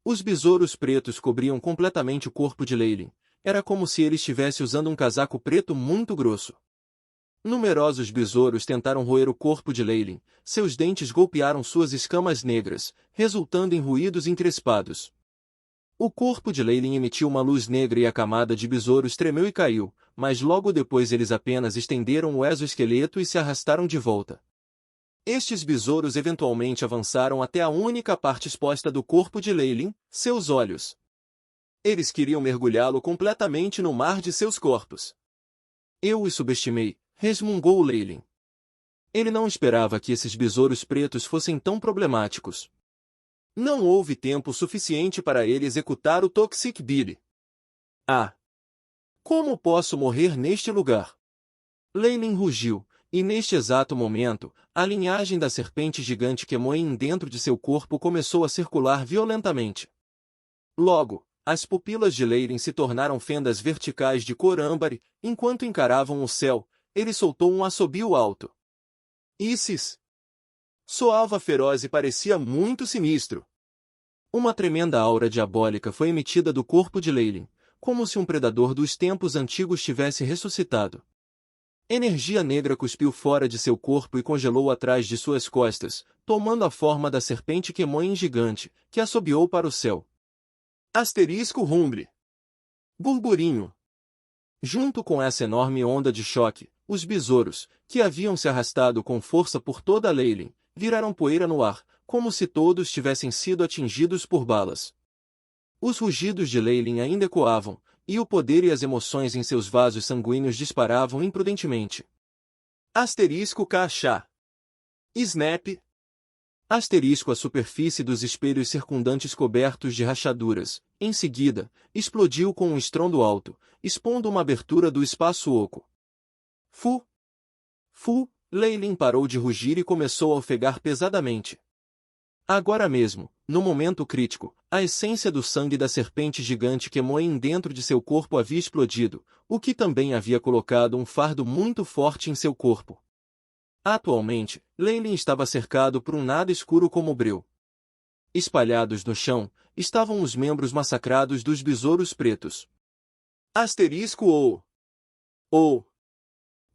Os besouros pretos cobriam completamente o corpo de Leylin. Era como se ele estivesse usando um casaco preto muito grosso. Numerosos besouros tentaram roer o corpo de Leylin. Seus dentes golpearam suas escamas negras, resultando em ruídos encrespados. O corpo de Leylin emitiu uma luz negra e a camada de besouros tremeu e caiu, mas logo depois eles apenas estenderam o exoesqueleto e se arrastaram de volta. Estes besouros eventualmente avançaram até a única parte exposta do corpo de Leylin, seus olhos. Eles queriam mergulhá-lo completamente no mar de seus corpos. Eu os subestimei, resmungou Leylin. Ele não esperava que esses besouros pretos fossem tão problemáticos. Não houve tempo suficiente para ele executar o Toxic Billy. Ah! Como posso morrer neste lugar? Leylin rugiu, e neste exato momento, a linhagem da serpente gigante Kemoin dentro de seu corpo começou a circular violentamente. Logo, as pupilas de Leylin se tornaram fendas verticais de cor âmbar e, enquanto encaravam o céu, ele soltou um assobio alto. Isis! Soava feroz e parecia muito sinistro. Uma tremenda aura diabólica foi emitida do corpo de Leylin, como se um predador dos tempos antigos tivesse ressuscitado. Energia negra cuspiu fora de seu corpo e congelou atrás de suas costas, tomando a forma da serpente Kemoin gigante, que assobiou para o céu. Asterisco rumble. Burburinho. Junto com essa enorme onda de choque, os besouros, que haviam se arrastado com força por toda Leylin, viraram poeira no ar, como se todos tivessem sido atingidos por balas. Os rugidos de Leylin ainda ecoavam, e o poder e as emoções em seus vasos sanguíneos disparavam imprudentemente. Asterisco KX. Snap. Asterisco a superfície dos espelhos circundantes cobertos de rachaduras, em seguida, explodiu com um estrondo alto, expondo uma abertura do espaço oco. Fu! Fu! Leylin parou de rugir e começou a ofegar pesadamente. Agora mesmo, no momento crítico, a essência do sangue da serpente gigante Kemoin dentro de seu corpo havia explodido, o que também havia colocado um fardo muito forte em seu corpo. Atualmente, Leylin estava cercado por um nada escuro como breu. Espalhados no chão, estavam os membros massacrados dos besouros pretos. Asterisco ou.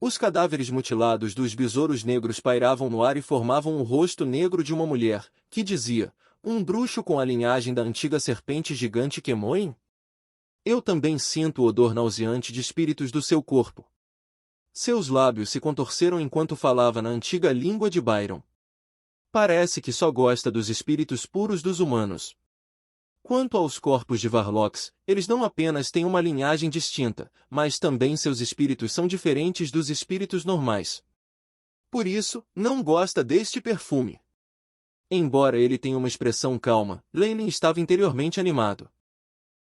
Os cadáveres mutilados dos besouros negros pairavam no ar e formavam o rosto negro de uma mulher, que dizia, um bruxo com a linhagem da antiga serpente gigante Kemoin? Eu também sinto o odor nauseante de espíritos do seu corpo. Seus lábios se contorceram enquanto falava na antiga língua de Byron. Parece que só gosta dos espíritos puros dos humanos. Quanto aos corpos de Varlocks, eles não apenas têm uma linhagem distinta, mas também seus espíritos são diferentes dos espíritos normais. Por isso, não gosta deste perfume. Embora ele tenha uma expressão calma, Leylin estava interiormente animado.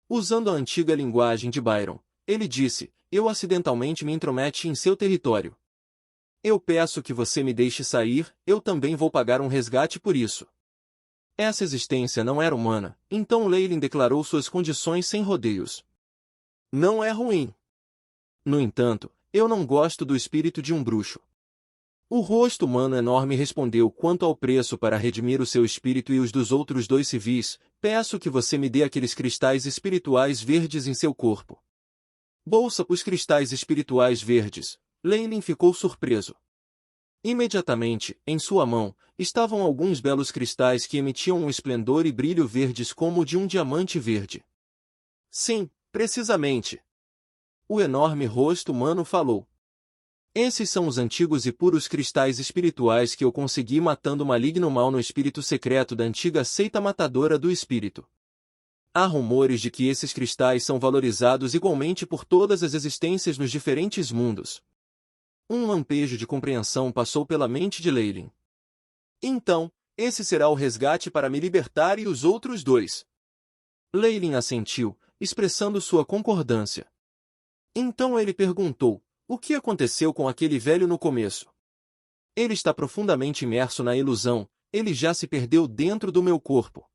Usando a antiga linguagem de Byron, ele disse, eu acidentalmente me intrometi em seu território. Eu peço que você me deixe sair, eu também vou pagar um resgate por isso. Essa existência não era humana, então Leylin declarou suas condições sem rodeios. Não é ruim. No entanto, eu não gosto do espírito de um bruxo. O rosto humano enorme respondeu quanto ao preço para redimir o seu espírito e os dos outros dois civis, peço que você me dê aqueles cristais espirituais verdes em seu corpo. Bolsa os cristais espirituais verdes. Leylin ficou surpreso. Imediatamente, em sua mão, estavam alguns belos cristais que emitiam um esplendor e brilho verdes como o de um diamante verde. Sim, precisamente. O enorme rosto humano falou. Esses são os antigos e puros cristais espirituais que eu consegui matando o maligno mal no espírito secreto da antiga seita matadora do espírito. Há rumores de que esses cristais são valorizados igualmente por todas as existências nos diferentes mundos. Um lampejo de compreensão passou pela mente de Leylin. Então, esse será o resgate para me libertar e os outros dois. Leylin assentiu, expressando sua concordância. Então ele perguntou, o que aconteceu com aquele velho no começo? Ele está profundamente imerso na ilusão, ele já se perdeu dentro do meu corpo.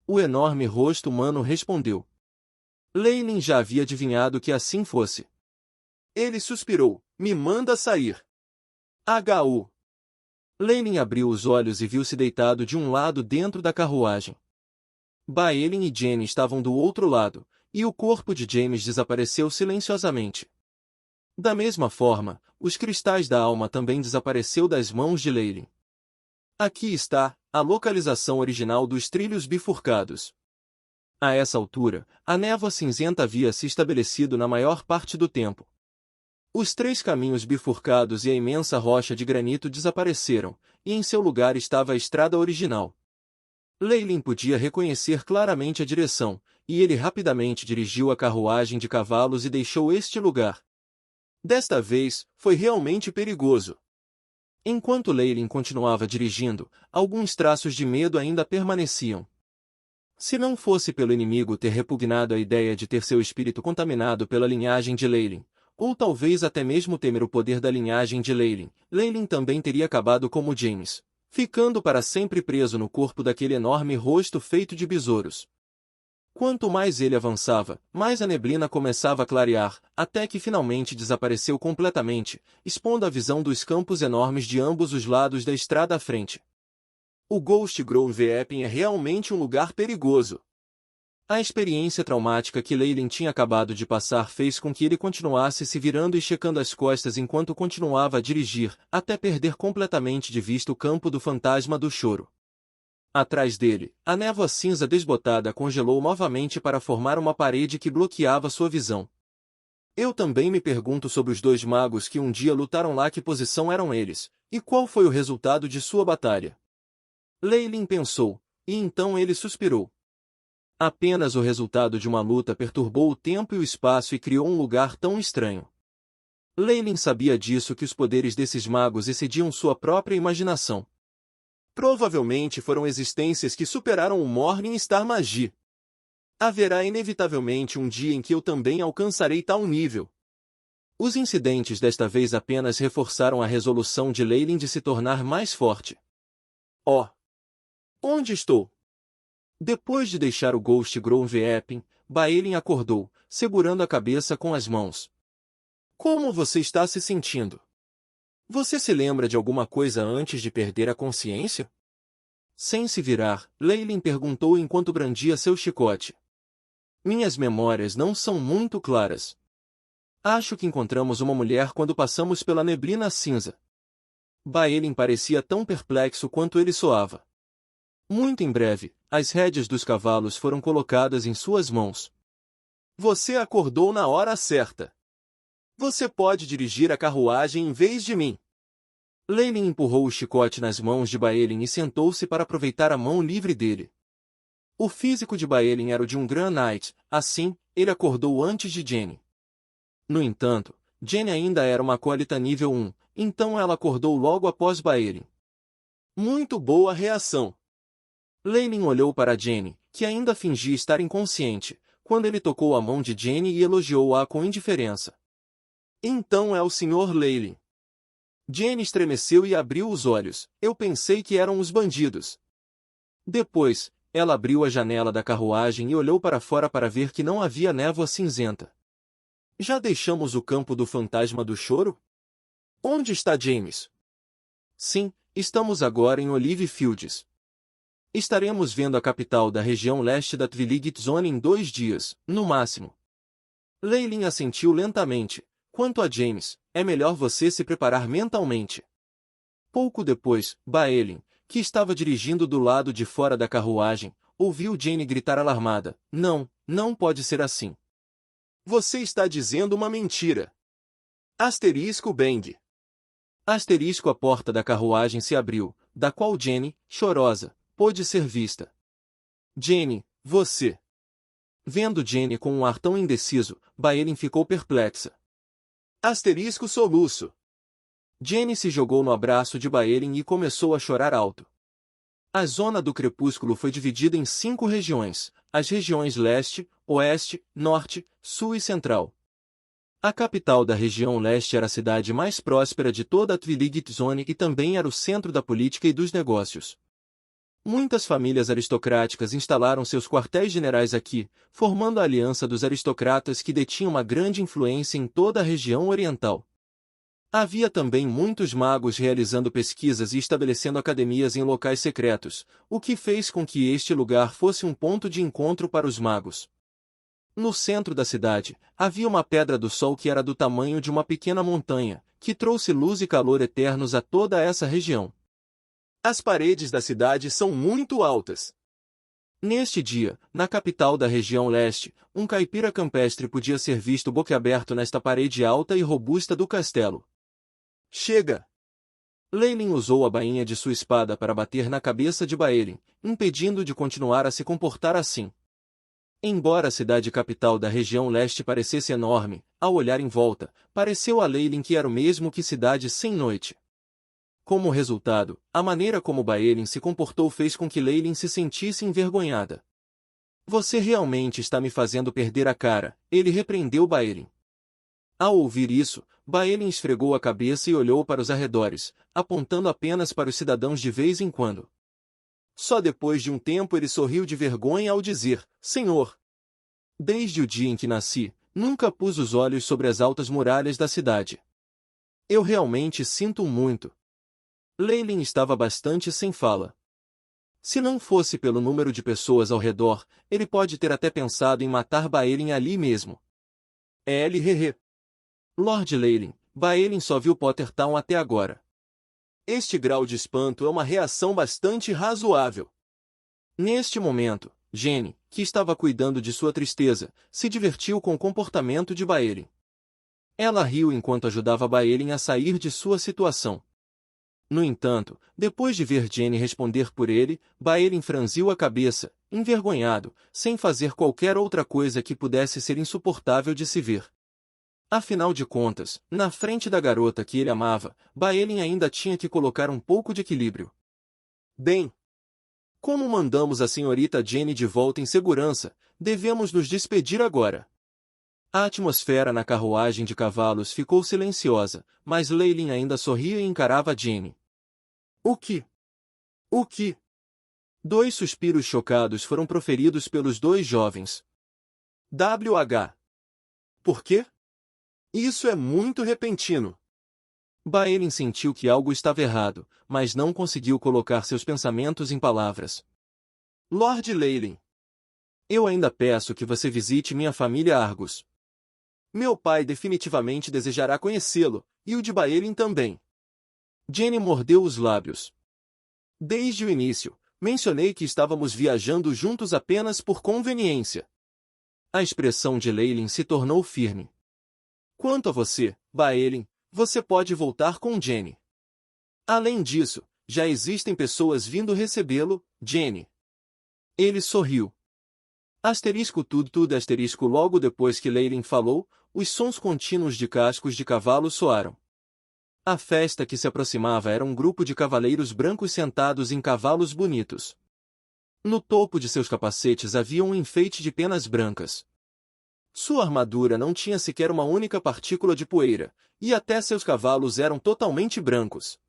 O enorme rosto humano respondeu. Leylin já havia adivinhado que assim fosse. Ele suspirou, me manda sair. H.U. Leylin abriu os olhos e viu-se deitado de um lado dentro da carruagem. Baelin e Jenny estavam do outro lado, e o corpo de James desapareceu silenciosamente. Da mesma forma, os cristais da alma também desapareceu das mãos de Leylin. Aqui está a localização original dos trilhos bifurcados. A essa altura, a névoa cinzenta havia se estabelecido na maior parte do tempo. Os 3 caminhos bifurcados e a imensa rocha de granito desapareceram, e em seu lugar estava a estrada original. Leylin podia reconhecer claramente a direção, e ele rapidamente dirigiu a carruagem de cavalos e deixou este lugar. Desta vez, foi realmente perigoso. Enquanto Leylin continuava dirigindo, alguns traços de medo ainda permaneciam. Se não fosse pelo inimigo ter repugnado a ideia de ter seu espírito contaminado pela linhagem de Leylin, ou talvez até mesmo temer o poder da linhagem de Leylin, Leylin também teria acabado como James, ficando para sempre preso no corpo daquele enorme rosto feito de besouros. Quanto mais ele avançava, mais a neblina começava a clarear, até que finalmente desapareceu completamente, expondo a visão dos campos enormes de ambos os lados da estrada à frente. O Ghost Grove Epping é realmente um lugar perigoso. A experiência traumática que Leylin tinha acabado de passar fez com que ele continuasse se virando e checando as costas enquanto continuava a dirigir, até perder completamente de vista o campo do fantasma do choro. Atrás dele, a névoa cinza desbotada congelou novamente para formar uma parede que bloqueava sua visão. Eu também me pergunto sobre os 2 magos que um dia lutaram lá, que posição eram eles, e qual foi o resultado de sua batalha. Leylin pensou, e então ele suspirou. Apenas o resultado de uma luta perturbou o tempo e o espaço e criou um lugar tão estranho. Leylin sabia disso, que os poderes desses magos excediam sua própria imaginação. Provavelmente foram existências que superaram o Morning Star Magie. Haverá inevitavelmente um dia em que eu também alcançarei tal nível. Os incidentes desta vez apenas reforçaram a resolução de Leylin de se tornar mais forte. Oh! Onde estou? Depois de deixar o Ghost Grove Epping, Baelin acordou, segurando a cabeça com as mãos. Como você está se sentindo? Você se lembra de alguma coisa antes de perder a consciência? Sem se virar, Leylin perguntou enquanto brandia seu chicote. Minhas memórias não são muito claras. Acho que encontramos uma mulher quando passamos pela neblina cinza. Baelin parecia tão perplexo quanto ele soava. Muito em breve, as rédeas dos cavalos foram colocadas em suas mãos. Você acordou na hora certa. Você pode dirigir a carruagem em vez de mim. Leylin empurrou o chicote nas mãos de Baelin e sentou-se para aproveitar a mão livre dele. O físico de Baelin era o de um Grand Knight, assim, ele acordou antes de Jenny. No entanto, Jenny ainda era uma acólita nível 1, então ela acordou logo após Baelin. Muito boa reação. Leylin olhou para Jenny, que ainda fingia estar inconsciente, quando ele tocou a mão de Jenny e elogiou-a com indiferença. Então é o Sr. Leylin. Jenny estremeceu e abriu os olhos. Eu pensei que eram os bandidos. Depois, ela abriu a janela da carruagem e olhou para fora para ver que não havia névoa cinzenta. Já deixamos o campo do fantasma do choro? Onde está James? Sim, estamos agora em Olive Fields. Estaremos vendo a capital da região leste da Twiligate Zone em 2 dias, no máximo. Leylin assentiu lentamente. Quanto a James, é melhor você se preparar mentalmente. Pouco depois, Baelin, que estava dirigindo do lado de fora da carruagem, ouviu Jenny gritar alarmada. Não, não pode ser assim. Você está dizendo uma mentira. Asterisco bang. Asterisco a porta da carruagem se abriu, da qual Jenny, chorosa, pôde ser vista. Jenny, você... Vendo Jenny com um ar tão indeciso, Baelin ficou perplexa. Asterisco soluço. Jenny se jogou no abraço de Baelin e começou a chorar alto. A zona do crepúsculo foi dividida em 5 regiões, as regiões leste, oeste, norte, sul e central. A capital da região leste era a cidade mais próspera de toda a Twiligate Zone e também era o centro da política e dos negócios. Muitas famílias aristocráticas instalaram seus quartéis-generais aqui, formando a aliança dos aristocratas que detinham uma grande influência em toda a região oriental. Havia também muitos magos realizando pesquisas e estabelecendo academias em locais secretos, o que fez com que este lugar fosse um ponto de encontro para os magos. No centro da cidade, havia uma pedra do sol que era do tamanho de uma pequena montanha, que trouxe luz e calor eternos a toda essa região. As paredes da cidade são muito altas. Neste dia, na capital da região leste, um caipira campestre podia ser visto boquiaberto nesta parede alta e robusta do castelo. Chega! Leilin usou a bainha de sua espada para bater na cabeça de Baelin, impedindo de continuar a se comportar assim. Embora a cidade capital da região leste parecesse enorme, ao olhar em volta, pareceu a Leilin que era o mesmo que cidade sem noite. Como resultado, a maneira como Baelin se comportou fez com que Leilin se sentisse envergonhada. Você realmente está me fazendo perder a cara, ele repreendeu Baelin. Ao ouvir isso, Baelin esfregou a cabeça e olhou para os arredores, apontando apenas para os cidadãos de vez em quando. Só depois de um tempo ele sorriu de vergonha ao dizer, Senhor, desde o dia em que nasci, nunca pus os olhos sobre as altas muralhas da cidade. Eu realmente sinto muito. Leilin estava bastante sem fala. Se não fosse pelo número de pessoas ao redor, ele pode ter até pensado em matar Baelin ali mesmo. LRR. Lord Leilin, Baelin só viu Pottertown até agora. Este grau de espanto é uma reação bastante razoável. Neste momento, Jenny, que estava cuidando de sua tristeza, se divertiu com o comportamento de Baelin. Ela riu enquanto ajudava Baelin a sair de sua situação. No entanto, depois de ver Jenny responder por ele, Baelin franziu a cabeça, envergonhado, sem fazer qualquer outra coisa que pudesse ser insuportável de se ver. Afinal de contas, na frente da garota que ele amava, Baelin ainda tinha que colocar um pouco de equilíbrio. Bem, como mandamos a senhorita Jenny de volta em segurança, devemos nos despedir agora. A atmosfera na carruagem de cavalos ficou silenciosa, mas Leilin ainda sorria e encarava Jenny. O que? O que? 2 suspiros chocados foram proferidos pelos 2 jovens. WH. Por quê? Isso é muito repentino. Baelin sentiu que algo estava errado, mas não conseguiu colocar seus pensamentos em palavras. Lord Leilin. Eu ainda peço que você visite minha família Argus. Meu pai definitivamente desejará conhecê-lo, e o de Baelin também. Jenny mordeu os lábios. Desde o início, mencionei que estávamos viajando juntos apenas por conveniência. A expressão de Leilin se tornou firme. Quanto a você, Baelin, você pode voltar com Jenny. Além disso, já existem pessoas vindo recebê-lo, Jenny. Ele sorriu. Asterisco tudo asterisco logo depois que Leilin falou, os sons contínuos de cascos de cavalo soaram. A festa que se aproximava era um grupo de cavaleiros brancos sentados em cavalos bonitos. No topo de seus capacetes havia um enfeite de penas brancas. Sua armadura não tinha sequer uma única partícula de poeira, e até seus cavalos eram totalmente brancos.